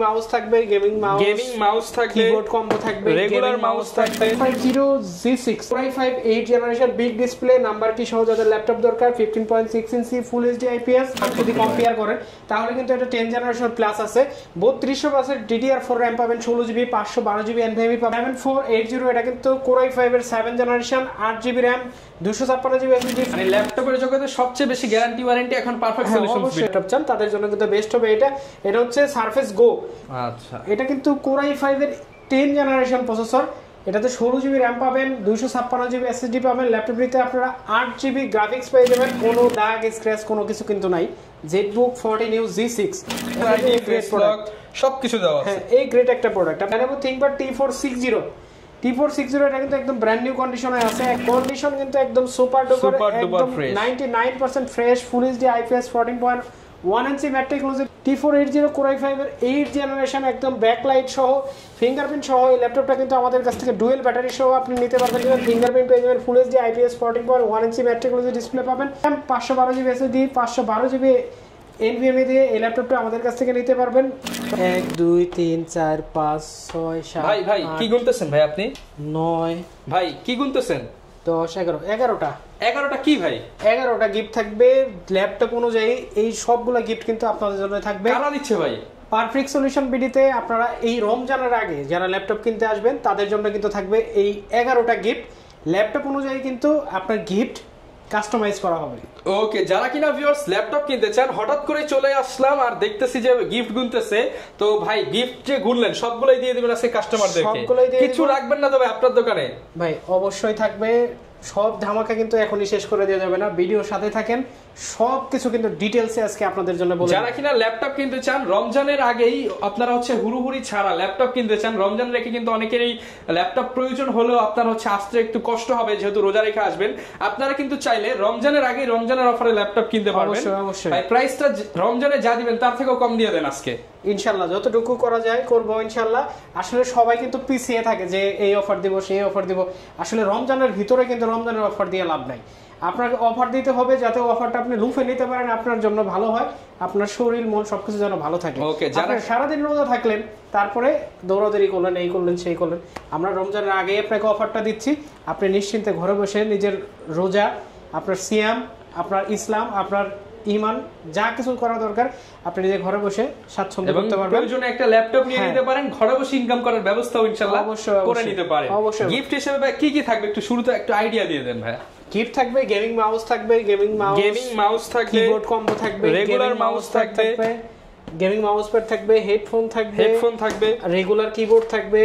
Mouse থাকবে, gaming mouse থাকবে, keyboard combo থাকবে, রেগুলার মাউস থাকবে, 50G6 Core i5 8 generation big display number কি সহ যাদের ল্যাপটপ দরকার 15.6 ইঞ্চি ফুল এইচডি আইপিএস। যদি কম্পেয়ার করেন তাহলে কিন্তু এটা 10 জেনারেশন প্লাস আছে। 3200 DDR4 RAM পাবেন, 16GB 512GB NVMe পাবেন। 7480 এটা কিন্তু Core i5 এর 7 generation 8GB RAM 256GB SSD। মানে ল্যাপটপের জগতে সবচেয়ে বেশি গ্যারান্টি ওয়ারেন্টি এখন পারফেক্ট সলিউশন ল্যাপটপ চান তাদের জন্য কিন্তু বেস্ট হবে এটা। এটা হচ্ছে Surface Go। আচ্ছা, এটা কিন্তু Core i5 এর 10 জেনারেশন প্রসেসর। এটাতে 16GB RAM পাবেন, 256GB SSD পাবেন। ল্যাপটপটিতে আপনারা 8GB গ্রাফিক্স পেয়ে যাবেন, কোনো দাগ স্ক্র্যাচ কোনো কিছু কিন্তু নাই। ZBook 14U G6 সবকিছু দেওয়া আছে। হ্যাঁ, এই গ্রেট একটা প্রোডাক্ট। Lenovo ThinkPad T460 এটা কিন্তু একদম ব্র্যান্ড নিউ কন্ডিশনে আছে। কন্ডিশন কিন্তু একদম সুপার ডুপার, একদম 99% ফ্রেশ, ফুল এইচডি আইপিএস 14.1 ইঞ্চি ম্যাট্রিক-এক্সক্লুসিভ T480 Core i5 এর 8 জেনারেশন একদম ব্যাকলাইট সহ ফিঙ্গারপ্রিন্ট সহ এই ল্যাপটপটা কিন্তু আমাদের কাছ থেকে ডুয়েল ব্যাটারি সহ আপনি নিতে পারবেন। ফিঙ্গারপ্রিন্ট পেয়ে যাবেন, ফুল এইচডি আইপিএস 14.1 ইঞ্চি ম্যাট্রিক-এক্সক্লুসিভ ডিসপ্লে পাবেন। 512GB SSD 512GB NVMe দিয়ে এই ল্যাপটপটা আমাদের কাছ থেকে নিতে পারবেন। 1 2 3 4 5 6 7 ভাই কি গুনতেছেন ভাই আপনি? 9 ভাই কি গুনতেছেন? 10 11টা 11টা কি ভাই? 11টা গিফট থাকবে ল্যাপটপ অনুযায়ী। এই সবগুলা গিফট কিন্তু আপনাদের জন্য থাকবে। কারা দিচ্ছে ভাই? পারফেক্ট সলিউশন বিডিতে আপনারা এই রমজানের আগে যারা ল্যাপটপ কিনতে আসবেন তাদের জন্য কিন্তু থাকবে এই 11টা গিফট। ল্যাপটপ অনুযায়ী কিন্তু আপনার গিফট কাস্টমাইজ করা হবে। ওকে, যারা কিনা ভিউয়ার্স ল্যাপটপ কিনতে চান, হঠাৎ করে চলে আসলাম আর দেখতেছি যে গিফট গুনতেছে, তো ভাই গিফট যে গুনলেন সবগুলাই দিয়ে দিবেন আজকে কাস্টমারদেরকে, কিছু রাখবেন না তবে আপনার দোকানে? ভাই অবশ্যই থাকবে, সব ধামাকা কিন্তু এখনই শেষ করে দেওয়া যাবে না। ভিডিওর সাথে থাকেন, সব কিছু কিন্তু ডিটেইলসে আজকে আপনাদের জন্য বলবো। যারা কিনা ল্যাপটপ কিনতে চান রমজানের আগেই, আপনারা হচ্ছে হুড়ুহুড়ি ছাড়া ল্যাপটপ কিনতে চান, রমজান রেখে কিন্তু অনেকেরই ল্যাপটপ প্রয়োজন হলেও আপনার হচ্ছে আসতে একটু কষ্ট হবে যেহেতু রোজা রেখে আসবেন, আপনারা কিন্তু চাইলে রমজানের আগেই রমজানের অফারে ল্যাপটপ কিনতে পারবেন। অবশ্যই ভাই প্রাইসটা রমজানে যা দিবেন তার থেকেও কম দিয়ে দেন আজকে ইনশাআল্লাহ, যতটুকু করা যায় করবো ইনশাআল্লাহ। আসলে সবাই কিন্তু পিছিয়ে থাকে যে এই অফার দিব সেই অফার দিব, আসলে রমজানের ভিতরে কিন্তু রমজানের অফার দিয়ে লাভ নাই। আপনাকে অফার দিতে হবে যাতে অফারটা আপনি লুফে নিতে পারেন, আপনার জন্য ভালো হয়, আপনার শরীর মন সবকিছু যেন ভালো থাকে। যারা সারাদিন রোজা থাকলেন তারপরে দৌড়াদৌড়ি করলেন, এই করলেন সেই করলেন, আমরা রমজানের আগেই আপনাকে অফারটা দিচ্ছি। আপনি নিশ্চিন্তে ঘরে বসে নিজের রোজা, আপনার সিয়াম, আপনার ইসলাম, আপনার ইমান যা কিছু করা দরকার আপনি নিজে ঘরে বসে স্বাচ্ছন্দ্য করতে পারবেন। প্রয়োজনে একটা ল্যাপটপ নিয়ে নিতে পারেন, ঘরে বসে ইনকাম করার ব্যবস্থাও ইনশাআল্লাহ করে নিতে পারেন। গিফট হিসেবে ভাই কি কি থাকবে একটু শুরুতে একটু আইডিয়া দিয়ে দেন ভাই। গিফট থাকবে গেমিং মাউস থাকবে, গেমিং মাউস থাকবে, কিবোর্ড কম্বো থাকবে, রেগুলার মাউস থাকবে, গেমিং মাউস প্যাড থাকবে, হেডফোন থাকবে, রেগুলার কিবোর্ড থাকবে,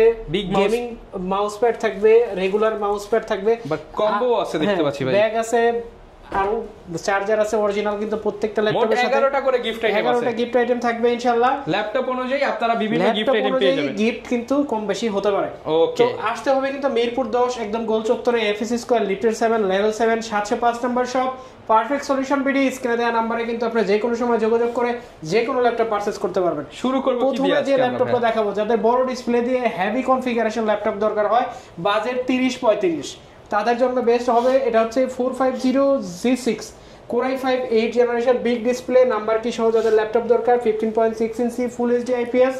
গেমিং মাউস প্যাড থাকবে, রেগুলার মাউস প্যাড থাকবে, বাট কম্বো আছে দেখতে পাচ্ছি ভাই, ব্যাগ আছে, আর চার্জার আছে অরিজিনাল, কিন্তু প্রত্যেকটা ল্যাপটপের সাথে 11টা করে গিফট আইটেম আছে। 11টা গিফট আইটেম থাকবে ইনশাআল্লাহ। ল্যাপটপ অনুযায়ী আপনারা বিভিন্ন গিফট আইটেম পেয়ে যাবেন। গিফট কিন্তু কম বেশি হতে পারে। ওকে, তো আসতে হবে কিন্তু মিরপুর 10 একদম গোল চত্বরে, এফএসসি স্কয়ার, লিফটের 7 লেভেল 7 705 নম্বর শপ, পারফেক্ট সলিউশন বিডি। স্ক্রিনে দেওয়া নম্বরে কিন্তু আপনি যে কোনো সময় যোগাযোগ করে যে কোনো ল্যাপটপ পারচেজ করতে পারবেন। শুরু করব কি দিয়ে? প্রথমে যে ল্যাপটপটা দেখাবো যাদের বড় ডিসপ্লে দিয়ে হেভি কনফিগারেশন ল্যাপটপ দরকার হয়, বাজেট 30-35, তাদের জন্য বেস্ট হবে এটা হচ্ছে 450G6 Core i5 8 generation big display number কি সহ যাদের ল্যাপটপ দরকার 15.6 ইঞ্চি ফুল এইচডি আইপিএস।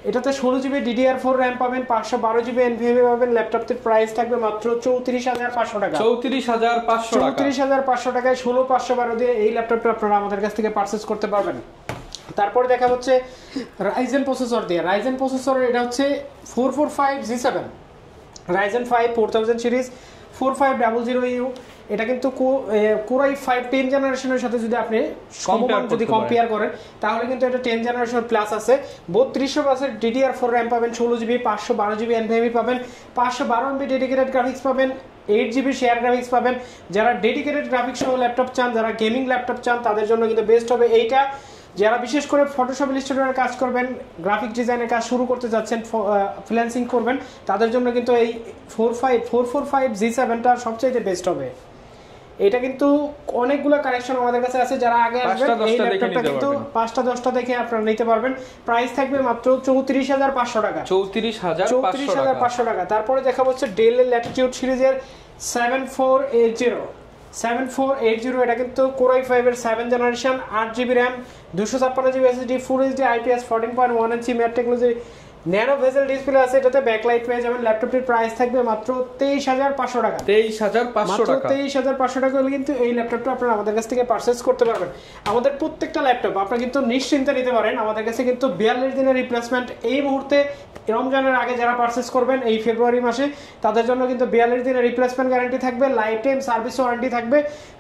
এটাতে 16GB DDR4 RAM পাবেন, 512GB NVMe পাবেন। ল্যাপটপটির প্রাইস থাকবে মাত্র 34,500 টাকা। 34,500 টাকায় 16512 দিয়ে এই ল্যাপটপটা আপনারা আমাদের কাছ থেকে পারচেজ করতে পারবেন। তারপরে দেখা হচ্ছে রাইজেন প্রসেসর দিয়ে। রাইজেন প্রসেসর এটা হচ্ছে 445G7 রাইজেন 5 4000 সিরিজ 4500U। এটা কিন্তু Core i5 10 জেনারেশনের সাথে যদি আপনি কম্পেয়ার করেন তাহলে কিন্তু এটা 10 জেনারেশন প্লাস আছে। 3200 DDR4 RAM পাবেন, 16GB 512GB NVMe পাবেন, 512MB ডেডিকেটেড গ্রাফিক্স পাবেন, 8GB শেয়ার গ্রাফিক্স পাবেন। যারা ডেডিকেটেড গ্রাফিক্স সহ ল্যাপটপ চান, যারা গেমিং ল্যাপটপ চান তাদের জন্য কিন্তু বেস্ট হবে এইটা। যারা বিশেষ করে ফটোশপ ইলাস্ট্রেটরের কাজ করবেন, গ্রাফিক ডিজাইনের কাজ শুরু করতে যাচ্ছেন, ফ্রিল্যান্সিং করবেন, তাদের জন্য কিন্তু এই 445G7টা সবচেয়ে বেস্ট হবে। এটা কিন্তু অনেকগুলো কালেকশন আমাদের কাছে আছে, যারা আগে আসবেন এই ল্যাপটপটা কিন্তু 5টা 10টা দেখে আপনারা নিতে পারবেন। প্রাইস থাকবে মাত্র 34,500 টাকা। 34,500 টাকা। তারপরে দেখা হচ্ছে ডেল এর ল্যাটিটিউড সিরিজের 7480 7480, এটা কিন্তু Core i5 এর 7 generation, 8GB RAM, 256GB SSD, full HD IPS 14.1 ইঞ্চি mat technology, nano bezel display আছে, এটাতে ব্যাকলাইট পেয়ে যাবেন। ল্যাপটপটির প্রাইস থাকবে মাত্র 23500 টাকা। 23500 টাকা, 23500 টাকা হলে কিন্তু এই ল্যাপটপটা আপনারা আমাদের কাছ থেকে পারচেজ করতে পারবেন। আমাদের প্রত্যেকটা ল্যাপটপ আপনারা কিন্তু নিশ্চিন্তে নিতে পারেন। আমাদের কাছে কিন্তু 42 দিনের রিপ্লেসমেন্ট, এই মুহূর্তে রমজানের আগে যারা পারচেজ করবেন এই ফেব্রুয়ারি মাসে, তাদের জন্য কিন্তু 42 দিনের রিপ্লেসমেন্ট গ্যারান্টি থাকবে, লাইফ টাইম সার্ভিস ওয়ারেন্টি থাকবে।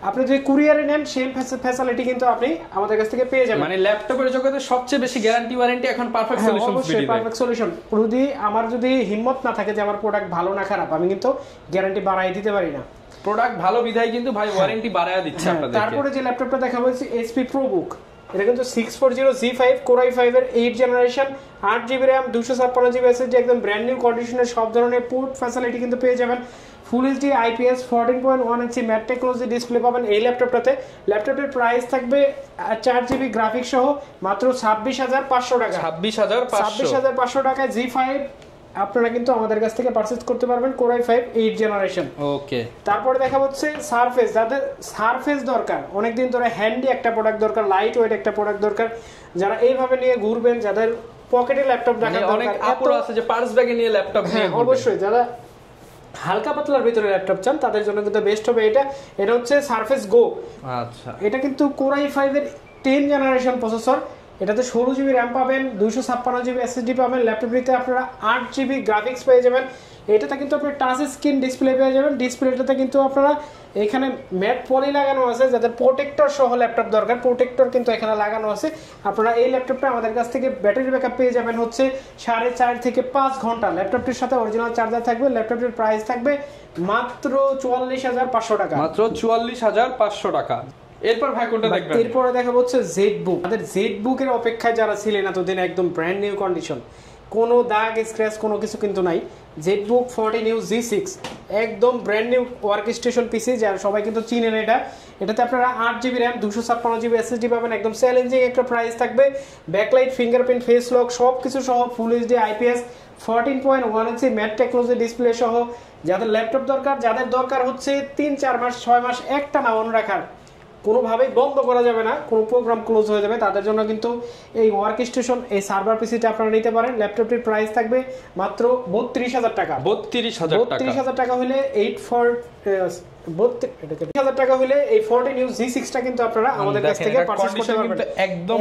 আপনি যদি কুরিয়ারে নেন সেম ফ্যাসিলিটি কিন্তু আপনি আমাদের কাছ থেকে পেয়ে যাবেন। মানে ল্যাপটপের জগতে সবচেয়ে বেশি গ্যারান্টি ওয়ারেন্টি এখন পারফেক্ট সলিউশনস অবশ্যই পারফেক্ট সলিউশন। যদি আমার যদি হিম্মত না থাকে যে আমার প্রোডাক্ট ভালো না খারাপ, আমি কিন্তু গ্যারান্টি বাড়াই দিতে পারি না। প্রোডাক্ট ভালো বিধায় কিন্তু ভাই ওয়ারেন্টি বাড়ায়া দিচ্ছে আপনাদের। তারপরে যে ল্যাপটপটা দেখাবো হচ্ছে HP ProBook, এটা কিন্তু 640Z5 Core i5 এর 8 generation, 8GB RAM, 256GB SSD, একদম ব্র্যান্ড নিউ কন্ডিশনের সব ধরনের পোর্ট ফ্যাসিলিটি কিন্তু পেয়ে যাবেন। ফুল এইচডি IPS 14.1 ইঞ্চি ম্যাট টেকনোলজি ডিসপ্লে পাবেন এই ল্যাপটপটাতে। ল্যাপটপের প্রাইস থাকবে 4GB গ্রাফিক্স সহ মাত্র 26500 টাকা। 26500 টাকায় G5 আপনারা কিন্তু আমাদের কাছ থেকে পারচেজ করতে পারবেন Core i5 8 জেনারেশন। ওকে, তারপরে দেখা হচ্ছে সারফেস, যাদের সারফেস দরকার, অনেকদিন ধরে হ্যান্ডি একটা প্রোডাক্ট দরকার, লাইট ওয়েট একটা প্রোডাক্ট দরকার, যারা এইভাবে নিয়ে ঘুরবেন, যাদের পকেটে ল্যাপটপ রাখার দরকার, অনেক আপুরা আছে যে পার্স ব্যাগে নিয়ে ল্যাপটপ নিয়ে ঘুরবে, অবশ্যই যারা হালকা পাতলার ভিতরে ল্যাপটপ চান তাদের জন্য কিন্তু বেস্ট হবে এটা। এটা হচ্ছে সারফেস গো। আচ্ছা, এটা কিন্তু Core i5 এর 10 জেনারেশন প্রসেসর, এটাতে 16GB RAM পাবেন, 256GB SSD পাবেন। ল্যাপটপটিতে আপনারা 8GB গ্রাফিক্স পেয়ে যাবেন। এটাতে কিন্তু আপনি টাচ স্ক্রিন ডিসপ্লে পেয়ে যাবেন। ডিসপ্লেটাতে কিন্তু আপনারা এখানে ম্যাট পলি লাগানো আছে, যাদের প্রোটেক্টর সহ ল্যাপটপ দরকার, প্রোটেক্টর কিন্তু এখানে লাগানো আছে। আপনারা এই ল্যাপটপটা আমাদের কাছ থেকে ব্যাটারি ব্যাকআপ পেয়ে যাবেন হচ্ছে 4.5 থেকে 5 ঘন্টা। ল্যাপটপটির সাথে অরিজিনাল চার্জার থাকবে। ল্যাপটপটির প্রাইস থাকবে মাত্র 44500 টাকা। মাত্র 44500 টাকা। এরপর ভাই কোনটা দেখবেন? এরপরে দেখাবো হচ্ছে ZBook। আমাদের ZBook এর অপেক্ষায় যারা ছিলেন এতদিন, একদম ব্র্যান্ড নিউ কন্ডিশন, কোনো দাগ স্ক্র্যাচ কোনো কিছু কিন্তু নাই। ZBook 40 G6 একদম ব্র্যান্ড নিউ ওয়ার্ক স্টেশন পিসি, যারা সবাই কিন্তু চিনেন এটা। এটাতে আপনারা 8GB RAM, 256GB SSD পাবেন। একদম চ্যালেঞ্জিং একটা প্রাইস থাকবে। ব্যাকলাইট, ফিঙ্গারপ্রিন্ট, ফেস লক সব কিছু সহ, ফুল এইচডি IPS 14.1 ইঞ্চি ম্যাট টেকনোলজি ডিসপ্লে সহ। যাদের ল্যাপটপ দরকার, যাদের দরকার হচ্ছে 3-4 মাস 6 মাস একটা না অন রাখার, কোনোভাবেই বন্ধ করা যাবে না, কোনো প্রোগ্রাম ক্লোজ হয়ে যাবে, তাদের জন্য কিন্তু এই ওয়ার্ক স্টেশন, এই সার্ভার পিসিটা আপনারা নিতে পারেন। ল্যাপটপটির প্রাইস থাকবে মাত্র 32000 টাকা। 32000 টাকা হলে 32000 টাকা হলে এই 40 G6টা কিন্তু আপনারা আমাদের কাছ থেকে পারচেজ করতে পারবেন। একদম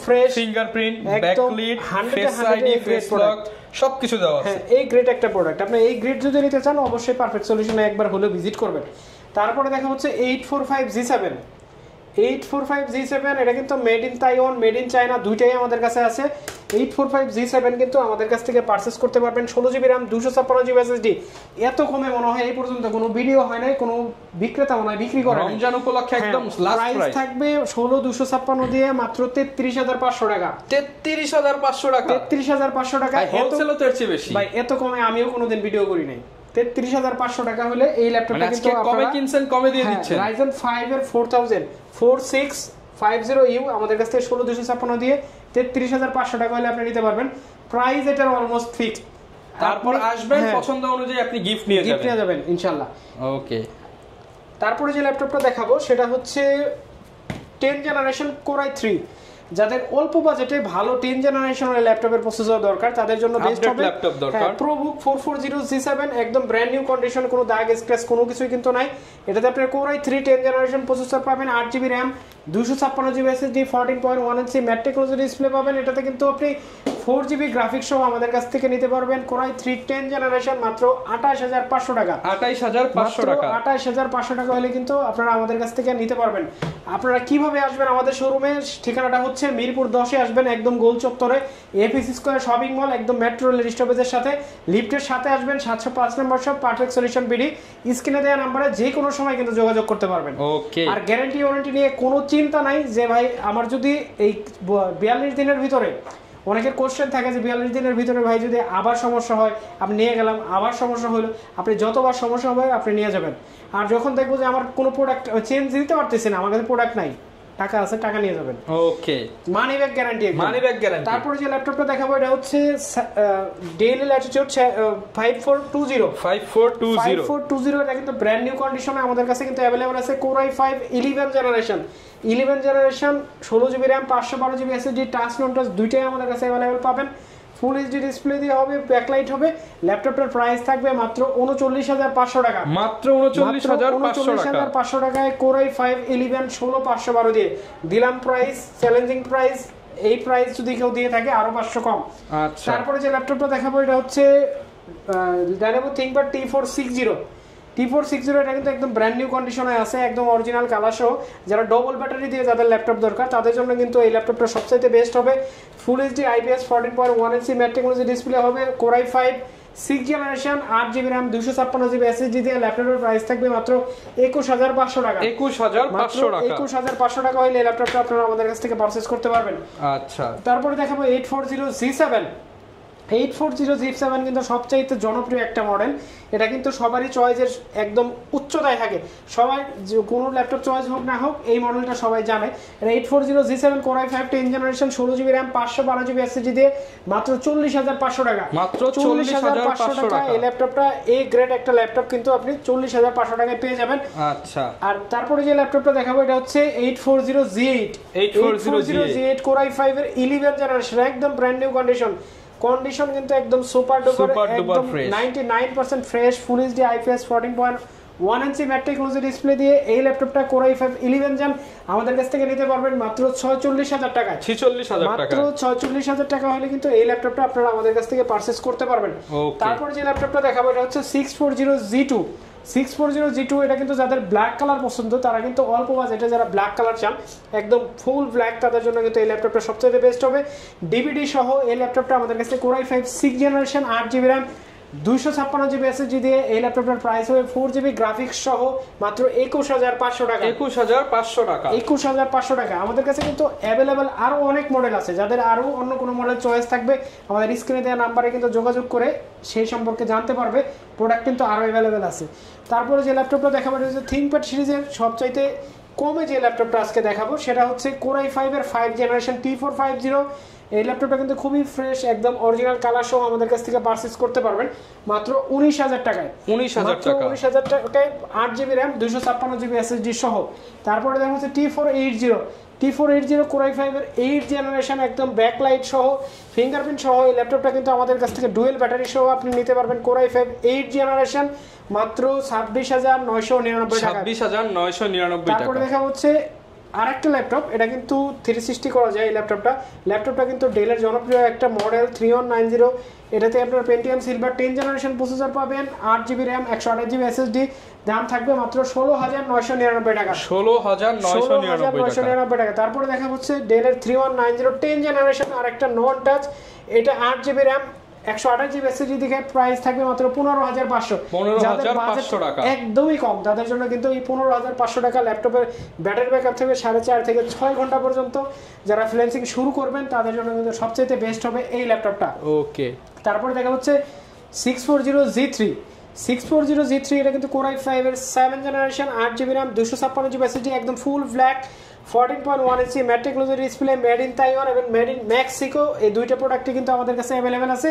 fresh, fingerprint, backlit, face ID, face lock সবকিছু দেওয়া আছে। এই গ্রেড একটা প্রোডাক্ট। আপনি এই গ্রেড যদি নিতে চান অবশ্যই পারফেক্ট সলিউশনে একবার হলে ভিজিট করবেন। তারপরে দেখা হচ্ছে 845G7। 845G7 এটা কিন্তু made in Taiwan, made in China, দুইটাই আমাদের কাছে আছে। 845G7 কিন্তু আমাদের কাছ থেকে পারচেজ করতে পারবেন। 16GB RAM, 256GB SSD। এত কমে মনে হয় এই পর্যন্ত কোনো ভিডিও হয় নাই, কোনো বিক্রেতা মনে হয় বিক্রি করে। রমজান উপলক্ষে একদম লাস্ট প্রাইস থাকবে 16256 দিয়ে মাত্র 33500 টাকা। 33500 টাকা, 33500 টাকা। হোলসেলও তো এর চেয়ে বেশি ভাই, এত কমে আমিও কোনোদিন ভিডিও করি নাই। 33500 টাকা হলে এই ল্যাপটপটা কিন্তু কমে কিনছেন, কমে দিয়ে দিচ্ছেন। Ryzen 5 এর 4650U আমাদের কাছ থেকে 16256 দিয়ে 33500 টাকা হলে আপনি নিতে পারবেন। প্রাইস এটার অলমোস্ট ফিক্সড। তারপর আসবেন, পছন্দ অনুযায়ী আপনি গিফট নিয়ে যাবেন ইনশাআল্লাহ। ওকে, তারপরে যে ল্যাপটপটা দেখাবো সেটা হচ্ছে 10 জেনারেশন Core i3। যাদের অল্প বাজেটে ভালো 10 জেনারেশনের ল্যাপটপের প্রসেসর দরকার, তাদের জন্য বেস্ট হবে ল্যাপটপ দরকার। ProBook 440G7 একদম ব্র্যান্ড নিউ কন্ডিশন, কোনো দাগ স্ক্র্যাচ কোনো কিছুই কিন্তু নাই। এটাতে আপনি Core i3 10 জেনারেশন প্রসেসর পাবেন, 8GB RAM, 256GB SSD, 14.1 ইঞ্চি ম্যাট টেকনোলজি ডিসপ্লে পাবেন। এটাতে কিন্তু আপনি 4GB গ্রাফিক্স সহ আমাদের কাছ থেকে নিতে পারবেন। Core i3 10 জেনারেশন মাত্র 28500 টাকা। 28500 টাকা। 28500 টাকা হলে কিন্তু আপনারা আমাদের কাছ থেকে নিতে পারবেন। আপনারা কিভাবে আসবেন আমাদের শোরুমে? ঠিকানাটা হচ্ছে মিরপুর 10-এ আসবেন, একদম গোল চত্বরে, এপিসি স্কয়ার শপিং মল, একদম মেট্রো রেল স্টপেজের সাথে, লিফটের সাথে আসবেন। 705 নম্বর শপ, পারফেক্ট সলিউশন বিডি। স্ক্রিনে দেওয়া নম্বরে যে কোনো সময় কিন্তু যোগাযোগ করতে পারবেন। ওকে, আর গ্যারান্টি ওয়ারেন্টি নিয়ে কোনো চিন্তা নাই যে ভাই আমার যদি এই 42 দিনের ভিতরে, অনেকের কোশ্চেন থাকে যে 42 দিনের ভিতরে ভাই যদি আবার সমস্যা হয়, আপনি নিয়ে গেলাম, আবার সমস্যা হলো, আপনি যতবার সমস্যা হবে আপনি নিয়ে যাবেন। আর যখন দেখবো যে আমার কোনো প্রোডাক্ট চেঞ্জ দিতে পারতেছি না, আমার কাছে প্রোডাক্ট নাই, টাকা আছে, টাকা নিয়ে যাবেন। Okay, money back guarantee, money back guarantee. তারপরে যে ল্যাপটপটা দেখাবো এটা হচ্ছে ডেল ল্যাটিটিউড 5420 এটা কিন্তু ব্র্যান্ড নিউ কন্ডিশনে আমাদের কাছে কিন্তু अवेलेबल আছে। Core i5 11 generation 16 GB RAM 512 GB SSD, touch নন টাচ দুইটাই আমাদের কাছে अवेलेबल পাবেন। ফুল এইচডি ডিসপ্লে দিয়ে হবে, ব্যাকলাইট হবে। ল্যাপটপটার প্রাইস থাকবে মাত্র 39500 টাকা, মাত্র 39500 টাকায় Core i5 11 16512 দিয়ে দিলাম প্রাইস, চ্যালেঞ্জিং প্রাইস। এই প্রাইস যদি কেউ দিয়ে থাকে আরো 500 কম। আচ্ছা, তারপরে যে ল্যাপটপটা দেখাবো এটা হচ্ছে Lenovo ThinkPad T460 এটা কিন্তু একদম ব্র্যান্ড নিউ কন্ডিশনে আছে, একদম অরিজিনাল কালার সহ। যারা ডবল ব্যাটারি দিয়ে যাদের ল্যাপটপ দরকার তাদের জন্য কিন্তু এই ল্যাপটপটা সবচেয়ে বেস্ট হবে। ফুল এইচডি IPS 14.1 ইঞ্চি ম্যাট টেকনোলজি ডিসপ্লে হবে। Core i5 6 generation 8 GB RAM 256 GB SSD দিয়ে ল্যাপটপের প্রাইস থাকবে মাত্র 21500 টাকা। 21500 টাকা হলে এই ল্যাপটপটা আপনারা আমাদের কাছ থেকে পারচেজ করতে পারবেন। আচ্ছা, তারপরে দেখাবো 840G7 কিন্তু সবচাইতে জনপ্রিয় একটা মডেল। এটা কিন্তু সবারই চয়েসের একদম উচ্চতায় থাকে, সবাই কোনো ল্যাপটপ চয়েস হোক না হোক এই মডেলটা সবাই জানে। এটা 840G7 Core i5 10 generation 16 GB RAM 512 GB SSD দিয়ে মাত্র 40500 টাকা, মাত্র 40500 টাকা। এই ল্যাপটপটা এ গ্রেড একটা ল্যাপটপ কিন্তু আপনি 40500 টাকায় পেয়ে যাবেন। আচ্ছা, আর তারপরে যে ল্যাপটপটা দেখাবো এটা হচ্ছে 840G8 Core i5 এর 11 জেনারেশন, একদম ব্র্যান্ড নিউ কন্ডিশন কিন্তু একদম সুপার ডুপার, একদম 99% ফ্রেশ। ফুল এইচডি IPS 14.1 ইঞ্চি ম্যাট টেকনোলজি ডিসপ্লে দিয়ে এই ল্যাপটপটা Core i5 11 জেন আমাদের কাছ থেকে নিতে পারবেন মাত্র 46000 টাকায়। 46000 টাকা, মাত্র 46000 টাকা হলে কিন্তু এই ল্যাপটপটা আপনারা আমাদের কাছ থেকে পারচেজ করতে পারবেন। তারপর যে ল্যাপটপটা দেখাবো এটা হচ্ছে 640G2 এটা কিন্তু যাদের ব্ল্যাক কালার পছন্দ তারা কিন্তু অল্প বাজেটে যারা ব্ল্যাক কালার চান একদম ফুল ব্ল্যাক তাদের জন্য কিন্তু এই ল্যাপটপটা সবচেয়ে বেস্ট হবে। ডিভিডি সহ এই ল্যাপটপটা আমাদের কাছে Core i5 6 generation 8 GB RAM 256 GB SSD দিয়ে এই ল্যাপটপটার প্রাইস হবে 4 জিবি গ্রাফিক্স সহ মাত্র 21500 টাকা। 21500 টাকা। আমাদের কাছে কিন্তু অ্যাভেলেবল আরো অনেক মডেল আছে, যাদের আরো অন্য কোনো মডেল চয়েস থাকবে আমাদের স্ক্রিনে দেওয়া নাম্বারে কিন্তু যোগাযোগ করে সেই সম্পর্কে জানতে পারবে। প্রোডাক্ট কিন্তু আরো অ্যাভেলেবল আছে। তারপরে যে ল্যাপটপটা দেখাবো এটা হচ্ছে ThinkPad সিরিজের সবচাইতে কমে যে ল্যাপটপটা আজকে দেখাবো সেটা হচ্ছে Core i5 এর 5 জেনারেশন T450। এই ল্যাপটপটা কিন্তু খুবই ফ্রেশ, একদম অরিজিনাল কালার সহ আমাদের কাছ থেকে পারচেজ করতে পারবেন মাত্র 19000 টাকায়। 19000 টাকায় 8 জিবি RAM 256 জিবি SSD সহ। তারপরে দেখা হচ্ছে T480 Core i5 এর 8 জেনারেশন একদম ব্যাকলাইট সহ ফিঙ্গারপ্রিন্ট সহ এই ল্যাপটপটা কিন্তু আমাদের কাছ থেকে ডুয়েল ব্যাটারি সহ আপনি নিতে পারবেন। Core i5 8 জেনারেশন মাত্র 26999 টাকা। 26999 টাকা। তারপরে দেখা হচ্ছে আরেকটা ল্যাপটপ, এটা কিন্তু 360 করা যায়। এই ল্যাপটপটা কিন্তু ডেলের জনপ্রিয় একটা মডেল 3190। এটাতে আপনার Pentium Silver 10 জেনারেশন প্রসেসর পাবেন, 8 জিবি RAM 128 জিবি SSD, দাম থাকবে মাত্র 16999 টাকা। 16999 টাকা। তারপরে দেখা হচ্ছে ডেলের 3190 10 জেনারেশন আরেকটা নন টাচ, এটা 8 জিবি RAM 128 জিবি SSD দিকে প্রাইস থাকবে মাত্র 15500 টাকা। একদমই কম, তাদের জন্য কিন্তু এই 15500 টাকা ল্যাপটপের ব্যাটারি ব্যাকআপ থেকে 4.5 থেকে 6 ঘন্টা পর্যন্ত যারা ফ্রিল্যান্সিং শুরু করবেন তাদের জন্য কিন্তু সবচেয়ে বেস্ট হবে এই ল্যাপটপটা। ওকে, তারপরে দেখা হচ্ছে 640G3 এটা কিন্তু Core i5 এর 7 generation 8 GB RAM 256 GB SSD একদম full black 14.1 inch mat technology display, made in Taiwan এবং মেড ইন মেক্সিকো। এই দুইটা প্রোডাক্টই কিন্তু আমাদের কাছে अवेलेबल আছে,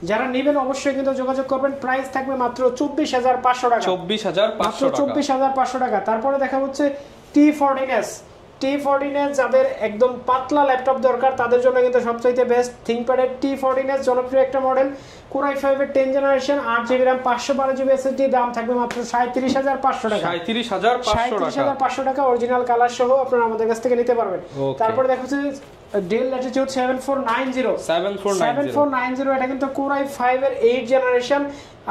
যারা নেবেন অবশ্যই কিন্তু যোগাযোগ করবেন। প্রাইস থাকবে মাত্র 24500 টাকা। 24500 টাকা। তারপরে দেখা হচ্ছে T14s যাদের একদম পাতলা ল্যাপটপ দরকার তাদের জন্য কিন্তু সবচাইতে বেস্ট ThinkPad এর T14s জনপ্রিয় একটা মডেল। Core i5 এর 10 generation 8 GB RAM 512 GB SSD, দাম থাকবে মাত্র 37500 টাকা। 37500 টাকা অরিজিনাল কালার সহ আপনারা আমাদের কাছ থেকে নিতে পারবেন। তারপরে দেখা হচ্ছে Dell Latitude 7490 এটা কিন্তু Core i5 এর 8 generation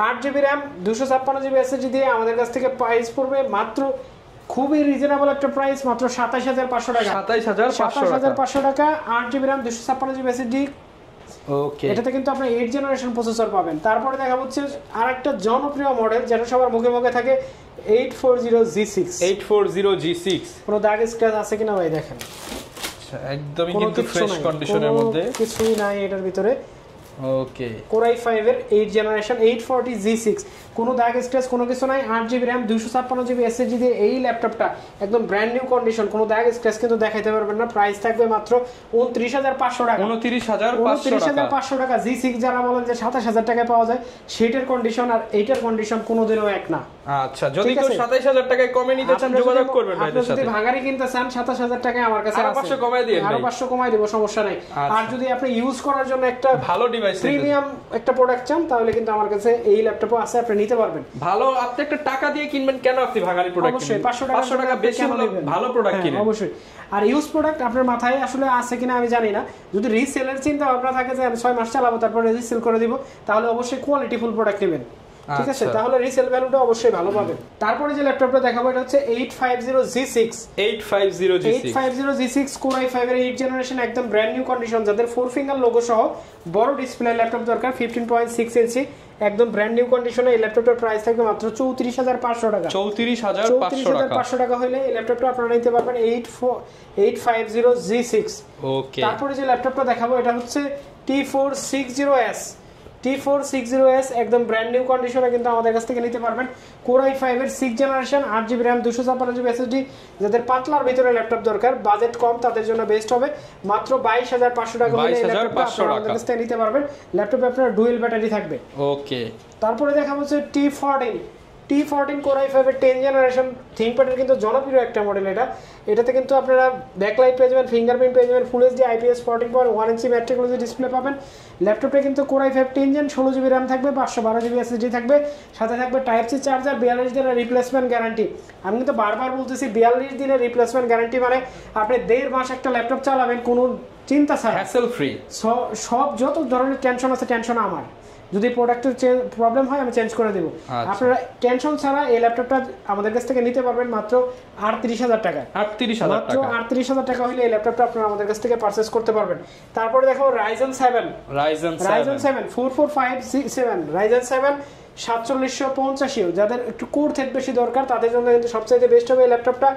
8 GB RAM 256 GB SSD দিয়ে আমাদের কাছ থেকে প্রাইস পড়বে মাত্র খুবই রিজনেবল একটা প্রাইস, মাত্র 27500 টাকা। 27500 টাকা 8 জিবি RAM 256 জিবি SSD। ওকে, এটাতে কিন্তু আপনি 8 জেনারেশন প্রসেসর পাবেন। তারপরে দেখা হচ্ছে আরেকটা জনপ্রিয় মডেল যেটা সবার মুখে মুখে থাকে 840G6। পুরো দাগ স্ক্র্যাচ আছে কিনা ভাই দেখেন, একদমই কিন্তু ফ্রেশ কন্ডিশনের মধ্যে, কিছুই নাই এটার ভিতরে। ওকে Core i5 এর 8 জেনারেশন 840 G6, কোনো দাগ স্ক্র্যাচ কোনো কিছু নাই, 8GB RAM 256GB SSD দিয়ে এই ল্যাপটপটা একদম ব্র্যান্ড নিউ কন্ডিশন, কোনো দাগ স্ক্র্যাচ কিন্তু দেখাইতে পারবেন না। প্রাইস থাকবে মাত্র 29500 টাকা। 29500 টাকা। G6 যারা বলেন যে 27000 টাকায় পাওয়া যায়, সেটার কন্ডিশন আর এইটার কন্ডিশন কোনোদিনও এক না। আচ্ছা, যদি কেউ 27000 টাকায় কমে নিতে চান যোগাযোগ করবেন ভাইদের সাথে। যদি ভাঙারি কিনতে চান 27000 টাকায় আমার কাছে আছে, আরো 500 কমায় দিবেন, আরো 500 কমায় দেব, সমস্যা নাই। আর যদি আপনি ইউজ করার জন্য একটা ভালো ডিভাইস প্রিমিয়াম একটা প্রোডাক্ট চান, তাহলে কিন্তু আমার কাছে এই ল্যাপটপও আছে, আপনি নিতে পারবেন। ভালো, আপনি একটা টাকা দিয়ে কিনবেন কেন, আপনি ভাঙারি প্রোডাক্ট কিনবেন? অবশ্যই 500 টাকা বেশি হলে ভালো প্রোডাক্ট কিনেন অবশ্যই। আর ইউজ প্রোডাক্ট আপনার মাথায় আসলে আছে কিনা আমি জানি না, যদি রিসেলের চিন্তা ভাবনা থাকে যে আমি 6 মাস চালাবো তারপরে রিসেল করে দিব, তাহলে অবশ্যই কোয়ালিটি ফুল প্রোডাক্ট নেবেন, ঠিক আছে? তাহলে রিসেল ভ্যালুটা অবশ্যই ভালো পাবেন। তারপরে যে ল্যাপটপটা দেখাবো এটা হচ্ছে 850 G6 Core i5 এর 8 জেনারেশন, একদম ব্র্যান্ড নিউ কন্ডিশন। যাদের 4 ফিঙ্গার লোগো সহ বড় ডিসপ্লে ল্যাপটপ দরকার, 15.6 ইঞ্চি একদম ব্র্যান্ড নিউ কন্ডিশনে, এই ল্যাপটপটার প্রাইস থাকবে মাত্র 34500 টাকা। 34500 টাকা হলে এই ল্যাপটপটা আপনারা নিতে পারবেন 850 G6। ওকে, তারপরে যে ল্যাপটপটা দেখাবো এটা হচ্ছে T460S, একদম ব্র্যান্ড নিউ কন্ডিশনে কিন্তু আমাদের কাছ থেকে নিতে পারবেন। Core i5 এর 6 generation, 8GB RAM 256GB SSD। যাদের পাতলার ভিতরে ল্যাপটপ দরকার, বাজেট কম, তাদের জন্য বেস্ট হবে। মাত্র 22500 টাকা হলে এই ল্যাপটপটা আপনারা আমাদের কাছ থেকে নিতে পারবেন। ল্যাপটপে আপনার ডুয়েল ব্যাটারি থাকবে। ওকে, তারপরে দেখা হচ্ছে T14 Core i5 এর 10 জেনারেশন, থিংকপ্যাডের কিন্তু জনপ্রিয় একটা মডেল এটা। এটাতে কিন্তু আপনারা ব্যাকলাইট পেয়ে যাবেন, ফিঙ্গারপ্রিন্ট পেয়ে যাবেন, ফুল এইচডি IPS 14.1 ইঞ্চি ম্যাট টেকনোলজি ডিসপ্লে পাবেন। ল্যাপটপে কিন্তু Core i5 10 gen, 16GB RAM থাকবে, 512GB SSD থাকবে, সাথে থাকবে টাইপ সি চার্জার, 42 দিনের রিপ্লেসমেন্ট গ্যারান্টি। আমি কিন্তু বারবার বলতেছি 42 দিনের রিপ্লেসমেন্ট গ্যারান্টি, মানে আপনি 1.5 মাস একটা ল্যাপটপ চালাবেন কোনো চিন্তা ছাড়া, হ্যাসেল ফ্রি। সব যত ধরনের টেনশন আছে, টেনশন আমার, যদি প্রোডাক্টের প্রবলেম হয় আমি চেঞ্জ করে দেব। আপনারা টেনশন ছাড়া এই ল্যাপটপটা আমাদের কাছ থেকে নিতে পারবেন মাত্র 38000 টাকা। 38000 টাকা হলে এই ল্যাপটপটা আপনারা আমাদের কাছ থেকে পারচেজ করতে পারবেন। তারপরে দেখো Ryzen 7 4457 Ryzen 7 4750, যাদের একটু কোর থ্রেড বেশি দরকার তাদের জন্য কিন্তু সবচেয়ে বেস্ট হবে এই ল্যাপটপটা।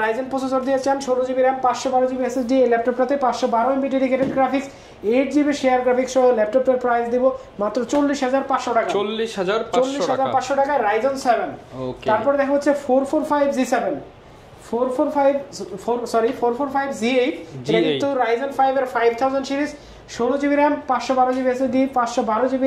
রাইজেন প্রসেসর দিয়ে চান, 16GB RAM 512GB SSD। এই ল্যাপটপটাতে 512MB dedicated graphics, 8GB share graphics সহ ল্যাপটপটার প্রাইস দিব মাত্র 40500 টাকা। 40500 টাকা Ryzen 7। তারপরে দেখা হচ্ছে 445 G8, এটা কিন্তু Ryzen 5 এর 5000 series, 16GB RAM 512GB SSD 512GB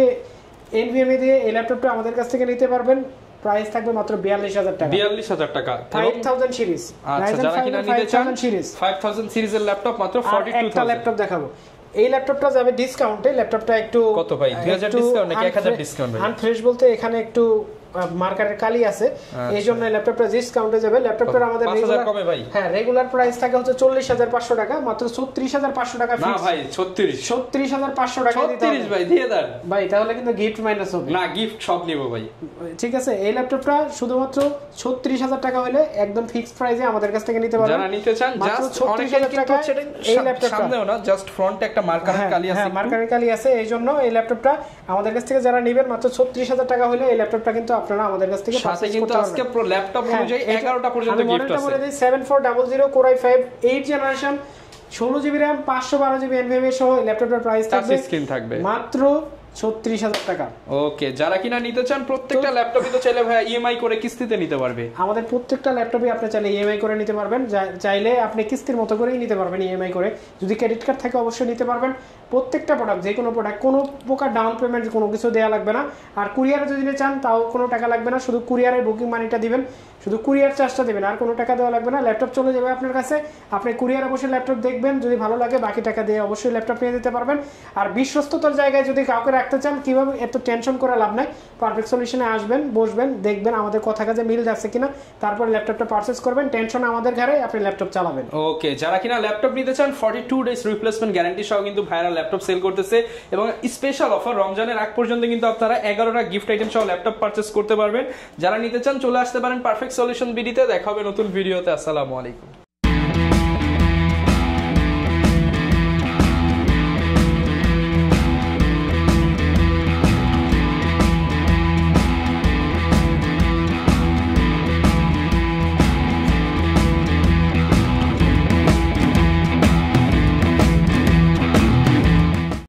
NVMe দিয়ে এই ল্যাপটপটা আমাদের কাছ থেকে নিতে পারবেন। প্রাইস থাকবে মাত্র 42000 টাকা। 42000 টাকা 5000 সিরিজ। আচ্ছা, যারা কিনা নিতে চান 5000 সিরিজের ল্যাপটপ মাত্র 42000। একটা ল্যাপটপ দেখাবো, এই ল্যাপটপটা যাবে ডিসকাউন্টে। ল্যাপটপটা একটু কত ভাই, 2000 ডিসকাউন্ট নাকি 1000 ডিসকাউন্ট? আনফ্রেশ বলতে এখানে একটু মার্কারের কালি আছে, এই জন্য ল্যাপটপটা ডিসকাউন্টে যাবে। ল্যাপটপটার আমাদের রেগুলার প্রাইস থাকে হচ্ছে 40500 টাকা, মাত্র 36500 টাকা ফিক্স। না ভাই 36500 টাকা দিতে হবে। 36 ভাই দিয়ে দেন ভাই, তাহলে কিন্তু গিফট মাইনাস হবে না, গিফট সব নিব ভাই। ঠিক আছে, এই ল্যাপটপটা শুধুমাত্র 36000 টাকা হলে একদম ফিক্সড প্রাইসে আমাদের কাছ থেকে নিতে পারবেন। যারা নিতে চান জাস্ট 36000 টাকা, এই ল্যাপটপটা সামনেও না, জাস্ট ফ্রন্টে একটা মার্কারের কালি আছে। হ্যাঁ, মার্কারের কালি আছে, এই জন্য এই ল্যাপটপটা আমাদের কাছ থেকে যারা নেবেন মাত্র 36000 টাকা হলে এই ল্যাপটপটা কিন্তু আপনারা আমাদের কাছ থেকে সাথে কিন্তু আজকে পুরো ল্যাপটপ অনুযায়ী 11টা পর্যন্ত গিফট আছে। 7400 Core i5 8 generation, 16GB RAM 512GB NVMe সহ ল্যাপটপটার প্রাইস থাকবে মাত্র 36000 টাকা। ওকে, যারা কিনা নিতে চান প্রত্যেকটা ল্যাপটপই তো চাইলে ভাই ইএমআই করে কিস্তিতে নিতে পারবে। আমাদের প্রত্যেকটা ল্যাপটপই আপনি চাইলে ইএমআই করে নিতে পারবেন, চাইলে আপনি কিস্তির মতো করেই নিতে পারবেন ইএমআই করে। যদি ক্রেডিট কার্ড থাকে অবশ্যই নিতে পারবেন। প্রত্যেকটা প্রোডাক্ট, যে কোনো প্রোডাক্ট কোনো প্রকার ডাউন পেমেন্ট কোনো কিছু দেওয়া লাগবে না। আর কুরিয়ারে যদি চান তাও কোনো টাকা লাগবে না, শুধু কুরিয়ারের বুকিং মানিটা দিবেন, শুধু কুরিয়ার চার্জটা দেবেন, আর কোনো টাকা দেওয়া লাগবে না। ল্যাপটপ চলে যাবে আপনার কাছে, আপনি কুরিয়ারে বসে ল্যাপটপ দেখবেন, যদি ভালো লাগে বাকি টাকা দিয়ে অবশ্যই ল্যাপটপ নিয়ে যেতে পারবেন। আর বিশ্বস্ততার জায়গায় যদি কাউকে রাখতে চান, কিভাবে এত টেনশন করে লাভ নাই, পারফেক্ট সলিউশনে আসবেন, বসবেন, দেখবেন আমাদের কথা কাজে মিল যাচ্ছে কিনা, তারপরে ল্যাপটপটা পারচেজ করবেন। টেনশন আমাদের ঘরে, আপনি ল্যাপটপ চালাবেন। ওকে, যারা কিনা ল্যাপটপ নিতে চান 42 ডেজ রিপ্লেসমেন্ট গ্যারান্টি সহ কিন্তু ভাইরা ল্যাপটপ সেল করতেছে, এবং স্পেশাল অফার রমজানের আগ পর্যন্ত কিন্তু আপনারা 11টা গিফট আইটেম সহ ল্যাপটপ পারচেজ করতে পারবেন। যারা নিতে চান চলে আসতে পারেন পারফেক্ট সলিউশন বিডিতে। দেখা হবে নতুন ভিডিওতে। আসসালামু আলাইকুম।